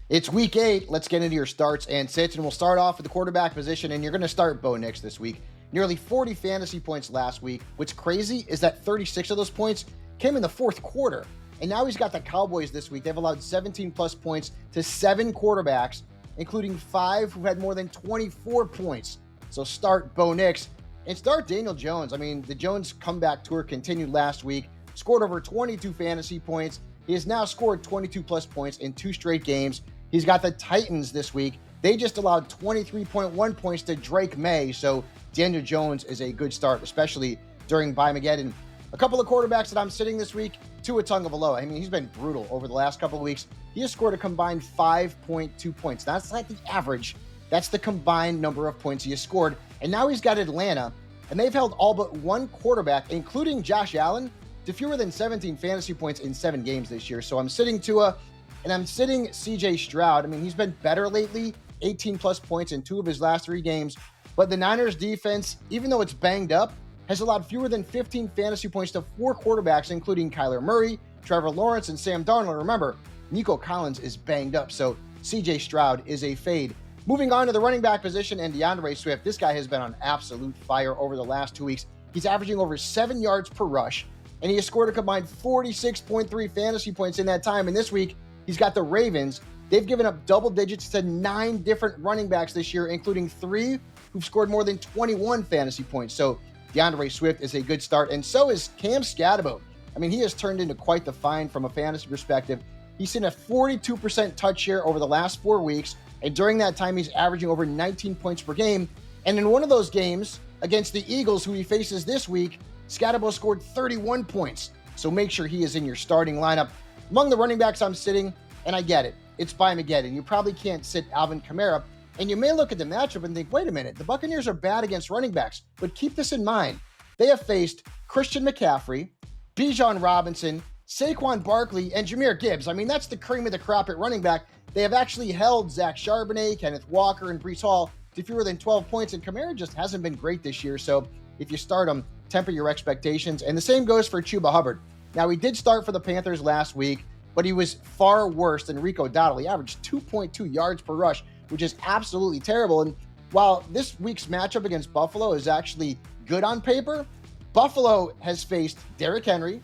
It's week 8. Let's get into your starts and sits, and we'll start off with the quarterback position, and you're going to start Bo Nix this week. Nearly 40 fantasy points last week. What's crazy is that 36 of those points came in the fourth quarter, and now he's got the Cowboys this week. They've allowed 17-plus points to 7 quarterbacks, including 5 who had more than 24 points. So start Bo Nix and start Daniel Jones. I mean, the Jones comeback tour continued last week, scored over 22 fantasy points. He has now scored 22-plus points in 2 straight games. He's got the Titans this week. They just allowed 23.1 points to Drake May, so Daniel Jones is a good start, especially during Buymageddon. A couple of quarterbacks that I'm sitting this week, Tua Tagovailoa. I mean, he's been brutal over the last couple of weeks. He has scored a combined 5.2 points. That's not the average. That's the combined number of points he has scored. And now he's got Atlanta, and they've held all but one quarterback, including Josh Allen, to fewer than 17 fantasy points in 7 games this year. So I'm sitting Tua, and I'm sitting CJ Stroud. I mean, he's been better lately, 18-plus points in 2 of his last 3 games. But the Niners defense, even though it's banged up, has allowed fewer than 15 fantasy points to 4 quarterbacks, including Kyler Murray, Trevor Lawrence, and Sam Darnold. Remember, Nico Collins is banged up, so CJ Stroud is a fade. Moving on to the running back position and DeAndre Swift. This guy has been on absolute fire over the last 2 weeks. He's averaging over 7 yards per rush, and he has scored a combined 46.3 fantasy points in that time. And this week, he's got the Ravens. They've given up double digits to 9 different running backs this year, including 3 who've scored more than 21 fantasy points. So DeAndre Swift is a good start, and so is Cam Skattebo. I mean, he has turned into quite the find from a fantasy perspective. He's seen a 42% touch share over the last 4 weeks, and during that time, he's averaging over 19 points per game. And in one of those games against the Eagles, who he faces this week, Skattebo scored 31 points. So make sure he is in your starting lineup. Among the running backs I'm sitting, and I get it, it's Buymageddon. You probably can't sit Alvin Kamara, and you may look at the matchup and think, wait a minute, the Buccaneers are bad against running backs. But keep this in mind. They have faced Christian McCaffrey, Bijan Robinson, Saquon Barkley, and Jahmyr Gibbs. I mean, that's the cream of the crop at running back. They have actually held Zach Charbonnet, Kenneth Walker, and Breece Hall to fewer than 12 points, and Kamara just hasn't been great this year. So if you start him, temper your expectations. And the same goes for Chuba Hubbard. Now, he did start for the Panthers last week, but he was far worse than Rico Dowdle. He averaged 2.2 yards per rush, which is absolutely terrible. And while this week's matchup against Buffalo is actually good on paper, Buffalo has faced Derrick Henry,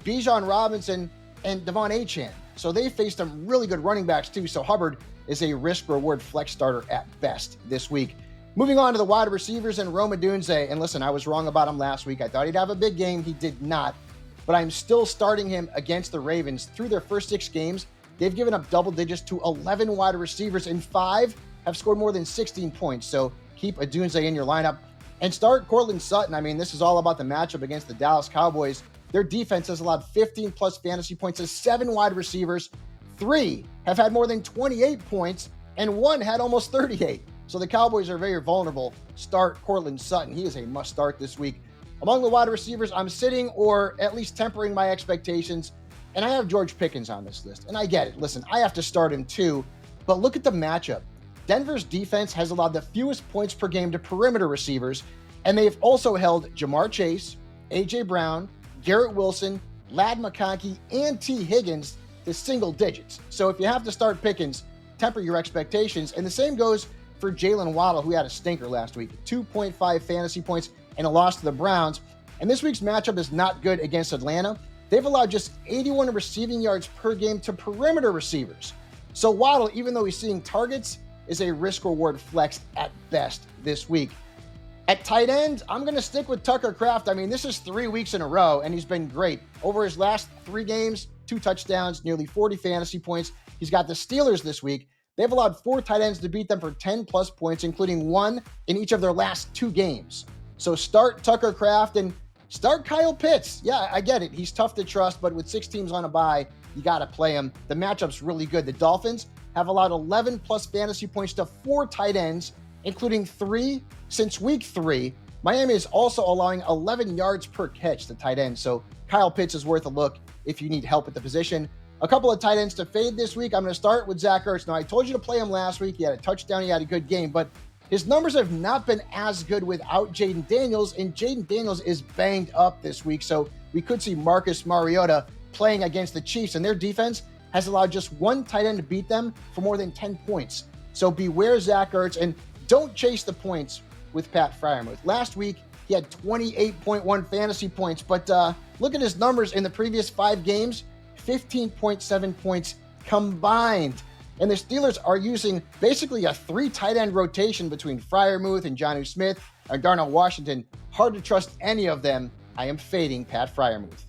Bijan Robinson, and Devon Achane. So they faced some really good running backs too. So Hubbard is a risk-reward flex starter at best this week. Moving on to the wide receivers and Odunze. And listen, I was wrong about him last week. I thought he'd have a big game. He did not. But I'm still starting him against the Ravens. Through their first 6 games, they've given up double digits to 11 wide receivers, and 5 have scored more than 16 points. So keep Odunze in your lineup and start Courtland Sutton. I mean, this is all about the matchup against the Dallas Cowboys. Their defense has allowed 15-plus fantasy points to 7 wide receivers. 3 have had more than 28 points, and 1 had almost 38. So the Cowboys are very vulnerable. Start Courtland Sutton. He is a must-start this week. Among the wide receivers, I'm sitting or at least tempering my expectations, and I have George Pickens on this list. And I get it. Listen, I have to start him too, but look at the matchup. Denver's defense has allowed the fewest points per game to perimeter receivers, and they've also held Jamar Chase, A.J. Brown, Garrett Wilson, Ladd McConkey, and T. Higgins to single digits. So if you have to start Pickens, temper your expectations. And the same goes for Jaylen Waddle, who had a stinker last week. 2.5 fantasy points and a loss to the Browns. And this week's matchup is not good against Atlanta. They've allowed just 81 receiving yards per game to perimeter receivers. So Waddle, even though he's seeing targets, is a risk-reward flex at best this week. At tight end, I'm going to stick with Tucker Kraft. I mean, this is 3 weeks in a row, and he's been great. Over his last 3 games, 2 touchdowns, nearly 40 fantasy points. He's got the Steelers this week. They've allowed 4 tight ends to beat them for 10-plus points, including 1 in each of their last 2 games. So start Tucker Kraft and start Kyle Pitts. Yeah, I get it. He's tough to trust, but with 6 teams on a bye, you got to play him. The matchup's really good. The Dolphins have allowed 11-plus fantasy points to 4 tight ends, including 3 since week 3. Miami is also allowing 11 yards per catch to tight ends, so Kyle Pitts is worth a look if you need help at the position. A couple of tight ends to fade this week. I'm going to start with Zach Ertz. Now, I told you to play him last week. He had a touchdown. He had a good game, but his numbers have not been as good without Jayden Daniels, and Jayden Daniels is banged up this week, so we could see Marcus Mariota playing against the Chiefs, and their defense has allowed just one tight end to beat them for more than 10 points. So beware Zach Ertz and don't chase the points with Pat Freiermuth. Last week, he had 28.1 fantasy points, but look at his numbers in the previous 5 games, 15.7 points combined. And the Steelers are using basically a 3 tight end rotation between Freiermuth and Jonnu Smith and Darnell Washington. Hard to trust any of them. I am fading Pat Freiermuth.